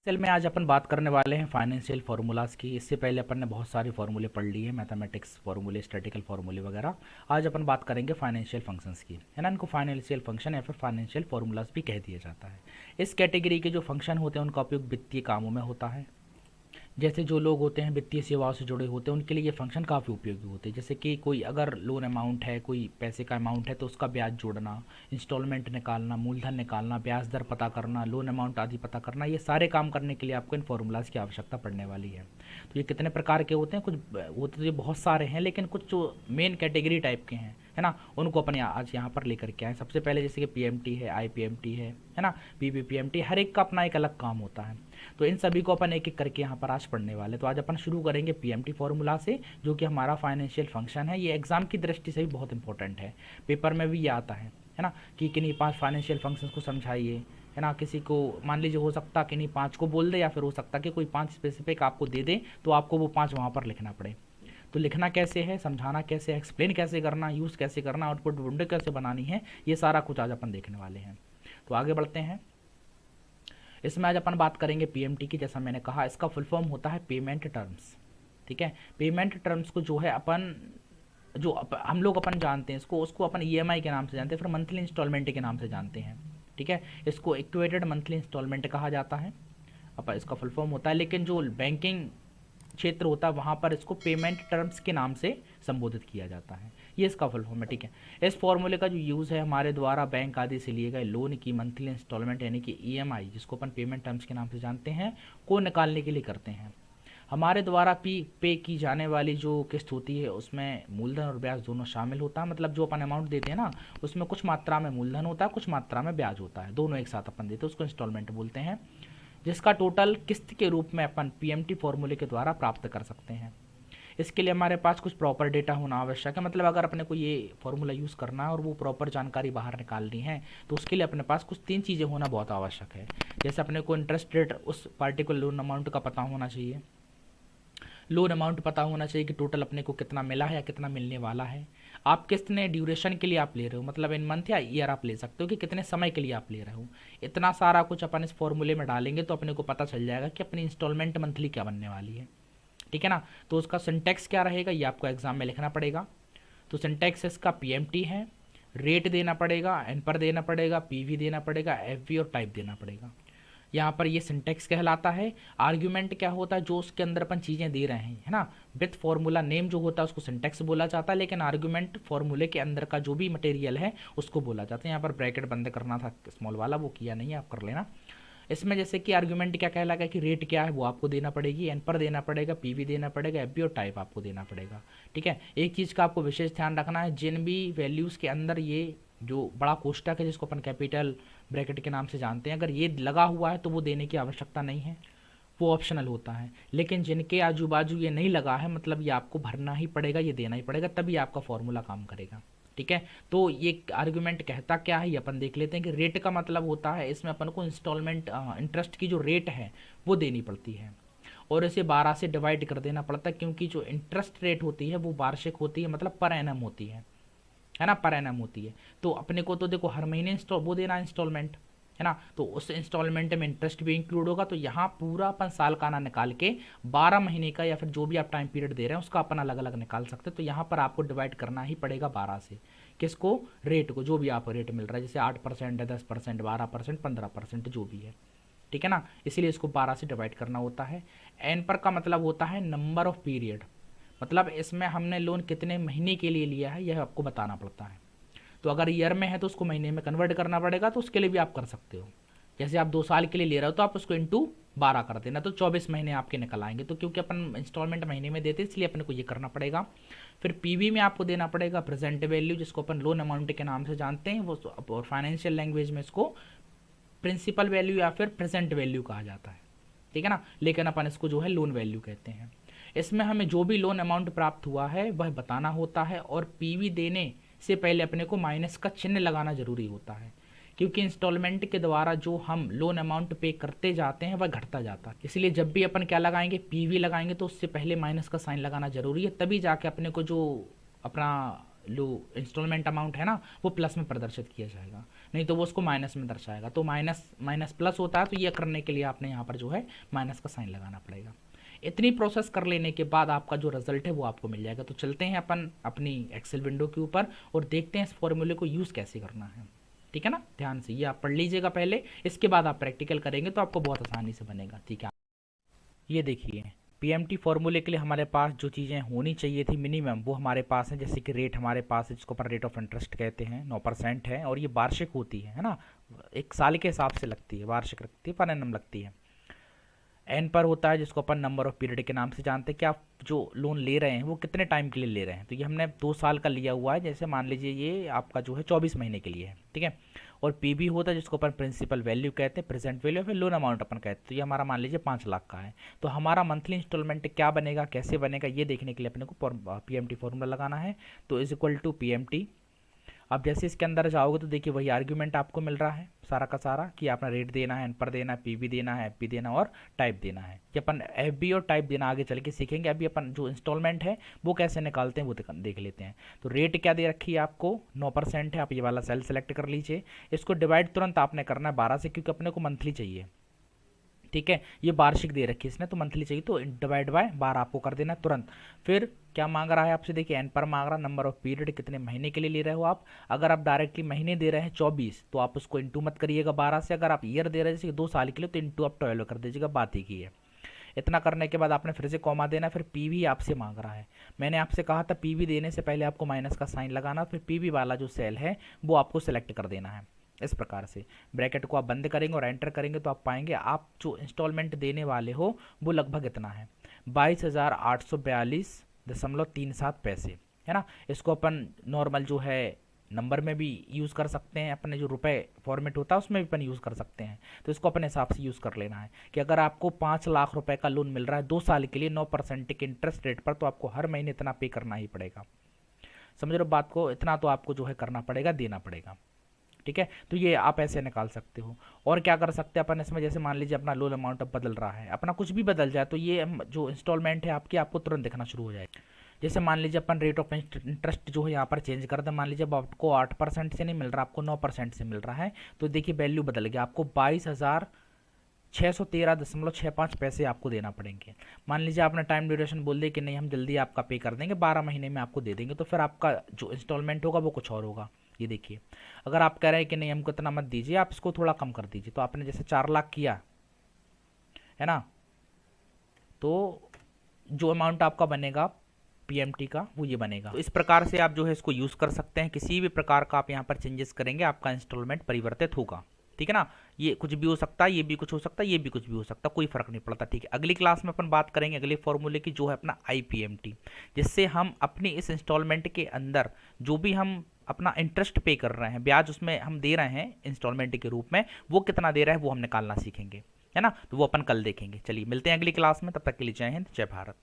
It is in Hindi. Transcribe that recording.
एक्सेल में आज अपन बात करने वाले हैं फाइनेंशियल फार्मूलाज की। इससे पहले अपन ने बहुत सारे फार्मूले पढ़ लिए हैं, मैथमेटिक्स फार्मूले, स्टैटिकल फार्मूले वगैरह। आज अपन बात करेंगे फाइनेंशियल फंक्शंस की, है ना। इनको फाइनेंशियल फंक्शन या फिर फाइनेंशियल फार्मूलाज भी कह दिया जाता है। इस कैटेगरी के जो फंक्शन होते हैं उनका उपयोग वित्तीय कामों में होता है। जैसे जो लोग होते हैं वित्तीय सेवाओं से जुड़े होते हैं उनके लिए ये फंक्शन काफ़ी उपयोगी होते हैं। जैसे कि कोई अगर लोन अमाउंट है, कोई पैसे का अमाउंट है तो उसका ब्याज जोड़ना, इंस्टॉलमेंट निकालना, मूलधन निकालना, ब्याज दर पता करना, लोन अमाउंट आदि पता करना, ये सारे काम करने के लिए आपको इन फार्मूलाज की आवश्यकता पड़ने वाली है। तो ये कितने प्रकार के होते हैं, कुछ होते तो ये बहुत सारे हैं, लेकिन कुछ जो मेन कैटेगरी टाइप के हैं, है ना, उनको अपन आज यहाँ पर लेकर के आए। सबसे पहले जैसे कि पीएमटी है, आईपीएमटी है ना, पीपीपीएमटी, हर एक का अपना एक अलग काम होता है। तो इन सभी को अपन एक एक करके यहाँ पर आज पढ़ने वाले। तो आज अपन शुरू करेंगे पीएमटी फॉर्मूला से, जो कि हमारा फाइनेंशियल फंक्शन है। ये एग्जाम की दृष्टि से भी बहुत इंपॉर्टेंट है, पेपर में भी ये आता है ना, कि किन्हीं 5 फाइनेंशियल फंक्शंस को समझाइए, है ना। किसी को मान लीजिए हो सकता किन्हीं 5 को बोल दे, या फिर हो सकता कि कोई 5 स्पेसिफिक आपको दे दे, तो आपको वो 5 वहाँ पर लिखना पड़े। तो लिखना कैसे है, समझाना कैसे, एक्सप्लेन कैसे करना, यूज़ कैसे करना, आउटपुट विंडो कैसे बनानी है, ये सारा कुछ आज अपन देखने वाले हैं। तो आगे बढ़ते हैं। इसमें आज अपन बात करेंगे पीएमटी की। जैसा मैंने कहा, इसका फुल फॉर्म होता है पेमेंट टर्म्स, ठीक है। पेमेंट टर्म्स को जो है अपन हम लोग अपन जानते हैं इसको, उसको अपन ईएमआई के नाम से जानते हैं, फिर मंथली इंस्टॉलमेंट के नाम से जानते हैं, ठीक है। इसको इक्वेटेड मंथली इंस्टॉलमेंट कहा जाता है, अपन इसका फुल फॉर्म होता है। लेकिन जो बैंकिंग क्षेत्र होता है वहाँ पर इसको पेमेंट टर्म्स के नाम से संबोधित किया जाता है। ये इसका फुल फॉर्म है, ठीक है। इस फॉर्मूले का जो यूज़ है, हमारे द्वारा बैंक आदि से लिए गए लोन की मंथली इंस्टॉलमेंट यानी कि ईएमआई, जिसको अपन पेमेंट टर्म्स के नाम से जानते हैं, को निकालने के लिए करते हैं। हमारे द्वारा पे की जाने वाली जो किस्त होती है उसमें मूलधन और ब्याज दोनों शामिल होता है। मतलब जो अपन अमाउंट देते हैं ना, उसमें कुछ मात्रा में मूलधन होता है, कुछ मात्रा में ब्याज होता है, दोनों एक साथ अपन देते हैं, उसको इंस्टॉलमेंट बोलते हैं, जिसका टोटल किस्त के रूप में अपन पीएमटी फॉर्मूले के द्वारा प्राप्त कर सकते हैं। इसके लिए हमारे पास कुछ प्रॉपर डेटा होना आवश्यक है। मतलब अगर अपने को ये फॉर्मूला यूज़ करना है और वो प्रॉपर जानकारी बाहर निकालनी है, तो उसके लिए अपने पास कुछ 3 चीज़ें होना बहुत आवश्यक है। जैसे अपने को इंटरेस्ट रेट उस पार्टिकुलर लोन अमाउंट का पता होना चाहिए, लोन अमाउंट पता होना चाहिए कि टोटल अपने को कितना मिला है या कितना मिलने वाला है। आप कितने ड्यूरेशन के लिए आप ले रहे हो, मतलब इन मंथ या ईयर आप ले सकते हो कि कितने समय के लिए आप ले रहे हो। इतना सारा कुछ अपन इस फॉर्मूले में डालेंगे तो अपने को पता चल जाएगा कि अपनी इंस्टॉलमेंट मंथली क्या बनने वाली है, ठीक है ना। तो उसका सिंटैक्स क्या रहेगा ये आपको एग्जाम में लिखना पड़ेगा। तो सिंटैक्स इसका पीएमटी है, रेट देना पड़ेगा, एन पर देना पड़ेगा, पीवी देना पड़ेगा, एफवी और टाइप देना पड़ेगा। यहाँ पर ये सिंटेक्स कहलाता है। आर्ग्यूमेंट क्या होता है, जो उसके अंदर अपन चीज़ें दे रहे हैं, है ना। विथ फॉर्मूला नेम जो होता है उसको सिंटेक्स बोला जाता है, लेकिन आर्ग्यूमेंट फॉर्मूले के अंदर का जो भी मटेरियल है उसको बोला जाता है। यहाँ पर ब्रैकेट बंद करना था स्मॉल वाला, वो किया नहीं है, आप कर लेना। इसमें जैसे कि आर्ग्यूमेंट क्या कहलाएगा कि रेट क्या है वो आपको देना पड़ेगी, एन पर देना पड़ेगा, पीवी देना पड़ेगा, एफबी और टाइप आपको देना पड़ेगा, ठीक है। एक चीज़ का आपको विशेष ध्यान रखना है, जिन भी वैल्यूज़ के अंदर ये जो बड़ा कोष्टक है जिसको अपन कैपिटल ब्रैकेट के नाम से जानते हैं, अगर ये लगा हुआ है तो वो देने की आवश्यकता नहीं है, वो ऑप्शनल होता है। लेकिन जिनके आजू बाजू ये नहीं लगा है, मतलब ये आपको भरना ही पड़ेगा, ये देना ही पड़ेगा, तभी आपका फॉर्मूला काम करेगा, ठीक है। तो ये आर्ग्यूमेंट कहता क्या है ये अपन देख लेते हैं कि रेट का मतलब होता है, इसमें अपन को इंस्टॉलमेंट इंटरेस्ट की जो रेट है वो देनी पड़ती है, और इसे 12 से डिवाइड कर देना पड़ता है, क्योंकि जो इंटरेस्ट रेट होती है वो वार्षिक होती है, मतलब पर एनम होती है ना, पर एनम होती है। तो अपने को तो देखो हर महीने वो देना इंस्टॉलमेंट, है ना, तो उस इंस्टॉलमेंट में इंटरेस्ट भी इंक्लूड होगा। तो यहाँ पूरा अपन साल का ना निकाल के 12 महीने का या फिर जो भी आप टाइम पीरियड दे रहे हैं उसका अपन अलग अलग निकाल सकते हैं। तो यहाँ पर आपको डिवाइड करना ही पड़ेगा 12 से, किसको, रेट को, जो भी आप रेट मिल रहा है, जैसे 8% है, 10%, 12%, 15%, जो भी है, ठीक है ना। इसीलिए इसको 12 से डिवाइड करना होता है। एन पर का मतलब होता है नंबर ऑफ पीरियड, मतलब इसमें हमने लोन कितने महीने के लिए लिया है यह आपको बताना पड़ता है। तो अगर ईयर में है तो उसको महीने में कन्वर्ट करना पड़ेगा, तो उसके लिए भी आप कर सकते हो। जैसे आप 2 साल के लिए ले रहे हो तो आप उसको इंटू 12 कर देना, तो 24 महीने आपके निकल आएंगे। तो क्योंकि अपन इंस्टॉलमेंट महीने में देते हैं इसलिए अपन को ये करना पड़ेगा। फिर पीवी में आपको देना पड़ेगा प्रेजेंट वैल्यू, जिसको अपन लोन अमाउंट के नाम से जानते हैं, वो और फाइनेंशियल लैंग्वेज में इसको प्रिंसिपल वैल्यू या फिर प्रेजेंट वैल्यू कहा जाता है, ठीक है ना। लेकिन अपन इसको जो है लोन वैल्यू कहते हैं। इसमें हमें जो भी लोन अमाउंट प्राप्त हुआ है वह बताना होता है, और पीवी देने से पहले अपने को माइनस का चिन्ह लगाना जरूरी होता है, क्योंकि इंस्टॉलमेंट के द्वारा जो हम लोन अमाउंट पे करते जाते हैं वह घटता जाता है। इसलिए जब भी अपन क्या लगाएंगे, पीवी लगाएंगे, तो उससे पहले माइनस का साइन लगाना जरूरी है, तभी जाके अपने को जो अपना जो इंस्टॉलमेंट अमाउंट है ना वो प्लस में प्रदर्शित किया जाएगा, नहीं तो वो उसको माइनस में दर्शाएगा। तो माइनस माइनस प्लस होता है, तो ये करने के लिए आपने यहाँ पर जो है माइनस का साइन लगाना पड़ेगा। इतनी प्रोसेस कर लेने के बाद आपका जो रिजल्ट है वो आपको मिल जाएगा। तो चलते हैं अपन अपनी एक्सेल विंडो के ऊपर और देखते हैं इस फॉर्मूले को यूज़ कैसे करना है। ठीक है ना, ध्यान से ये आप पढ़ लीजिएगा पहले, इसके बाद आप प्रैक्टिकल करेंगे तो आपको बहुत आसानी से बनेगा। ठीक है, ये देखिए पीएमटी फॉर्मूले के लिए हमारे पास जो चीज़ें होनी चाहिए थी मिनिमम वो हमारे पास है। जैसे कि रेट हमारे पास है जिसको अपन रेट ऑफ इंटरेस्ट कहते हैं, 9% है और ये वार्षिक होती है ना, एक साल के हिसाब से लगती है, वार्षिक लगती है, पर एनम लगती है। एन पर होता है जिसको अपन नंबर ऑफ पीरियड के नाम से जानते हैं कि आप जो लोन ले रहे हैं वो कितने टाइम के लिए ले रहे हैं। तो ये हमने 2 साल का लिया हुआ है, जैसे मान लीजिए ये आपका जो है 24 महीने के लिए है। ठीक है, और पी भी होता है जिसको अपन प्रिंसिपल वैल्यू कहते हैं, प्रेजेंट वैल्यू, फिर लोन अमाउंट अपन कहते हैं। तो ये हमारा मान लीजिए 5 लाख का है। तो हमारा मंथली इंस्टॉलमेंट क्या बनेगा, कैसे बनेगा, ये देखने के लिए अपने को पीएमटी फॉर्मूला लगाना है। तो इज इक्वल टू पीएमटी। अब जैसे इसके अंदर जाओगे तो देखिए वही आर्ग्यूमेंट आपको मिल रहा है सारा का सारा, कि आपने रेट देना है, एन पर देना है, पीवी देना है, एफपी देना और टाइप देना है। कि अपन एफबी और टाइप देना आगे चल के सीखेंगे। अभी अपन जो इंस्टॉलमेंट है वो कैसे निकालते हैं वो देख लेते हैं। तो रेट क्या दे रखी है आपको, 9% है। आप ये वाला सेल सेलेक्ट कर लीजिए। इसको डिवाइड तुरंत आपने करना है 12 से, क्योंकि अपने को मंथली चाहिए। ठीक है, ये वार्षिक दे रखी है इसने, तो मंथली चाहिए, तो डिवाइड बाय 12 आपको कर देना तुरंत। फिर क्या मांग रहा है आपसे, देखिए एन पर मांग रहा है, नंबर ऑफ पीरियड कितने महीने के लिए ले रहे हो आप। अगर आप डायरेक्टली महीने दे रहे हैं 24 तो आप उसको इंटू मत करिएगा 12 से। अगर आप ईयर दे रहे हैं जैसे 2 साल के लिए तो इंटू आप 12 कर दीजिएगा, बात ही की है। इतना करने के बाद आपने फिर से कॉमा देना, फिर पीवी आपसे मांग रहा है। मैंने आपसे कहा था पीवी देने से पहले आपको माइनस का साइन लगाना, फिर पीवी वाला जो सेल है वो आपको सेलेक्ट कर देना है। इस प्रकार से ब्रैकेट को आप बंद करेंगे और एंटर करेंगे तो आप पाएंगे आप जो इंस्टॉलमेंट देने वाले हो वो लगभग इतना है, 22,842.37 पैसे, है ना। इसको अपन नॉर्मल जो है नंबर में भी यूज़ कर सकते हैं, अपने जो रुपए फॉर्मेट होता है उसमें भी अपन यूज़ कर सकते हैं। तो इसको अपने हिसाब से यूज़ कर लेना है कि अगर आपको 5 लाख रुपए का लोन मिल रहा है 2 साल के लिए 9% के इंटरेस्ट रेट पर, तो आपको हर महीने इतना पे करना ही पड़ेगा। समझ रहे हो बात को, इतना तो आपको जो है करना पड़ेगा, देना पड़ेगा। ठीक है, तो ये आप ऐसे निकाल सकते हो। और क्या कर सकते हैं अपन इसमें, जैसे मान लीजिए अपना लोन अमाउंट अब बदल रहा है, अपना कुछ भी बदल जाए तो ये जो इंस्टॉलमेंट है आपकी आपको तुरंत दिखना शुरू हो जाएगा। जैसे मान लीजिए अपन रेट ऑफ इंटरेस्ट जो है यहाँ पर चेंज कर दें, मान लीजिए अब आपको 8% से नहीं मिल रहा, आपको 9% से मिल रहा है, तो देखिए वैल्यू बदल गया, आपको 22,613.65 पैसे आपको देना पड़ेंगे। मान लीजिए आपने टाइम ड्यूरेशन बोल दिया कि नहीं हम जल्दी आपका पे कर देंगे, 12 महीने में आपको दे देंगे, तो फिर आपका जो इंस्टॉलमेंट होगा वो कुछ और होगा। ये देखिए, अगर आप कह रहे हैं कि नहीं हमको इतना मत दीजिए, आप इसको थोड़ा कम कर दीजिए, तो आपने जैसे 4 लाख किया है ना, तो जो अमाउंट आपका बनेगा पीएमटी का वो ये बनेगा। तो इस प्रकार से आप जो है इसको यूज़ कर सकते हैं। किसी भी प्रकार का आप यहाँ पर चेंजेस करेंगे आपका इंस्टॉलमेंट परिवर्तित होगा। ठीक है ना, ये कुछ भी हो सकता है, ये भी कुछ हो सकता है, ये भी कुछ भी हो सकता है, कोई फर्क नहीं पड़ता। ठीक है, अगली क्लास में अपन बात करेंगे अगले फॉर्मूले की जो है अपना आईपीएमटी, जिससे हम अपनी इस इंस्टॉलमेंट के अंदर जो भी हम अपना इंटरेस्ट पे कर रहे हैं, ब्याज उसमें हम दे रहे हैं इंस्टॉलमेंट के रूप में, वो कितना दे रहा है वो हम निकालना सीखेंगे, है ना। तो वो अपन कल देखेंगे। चलिए मिलते हैं अगली क्लास में, तब तक के लिए जय हिंद, जय भारत।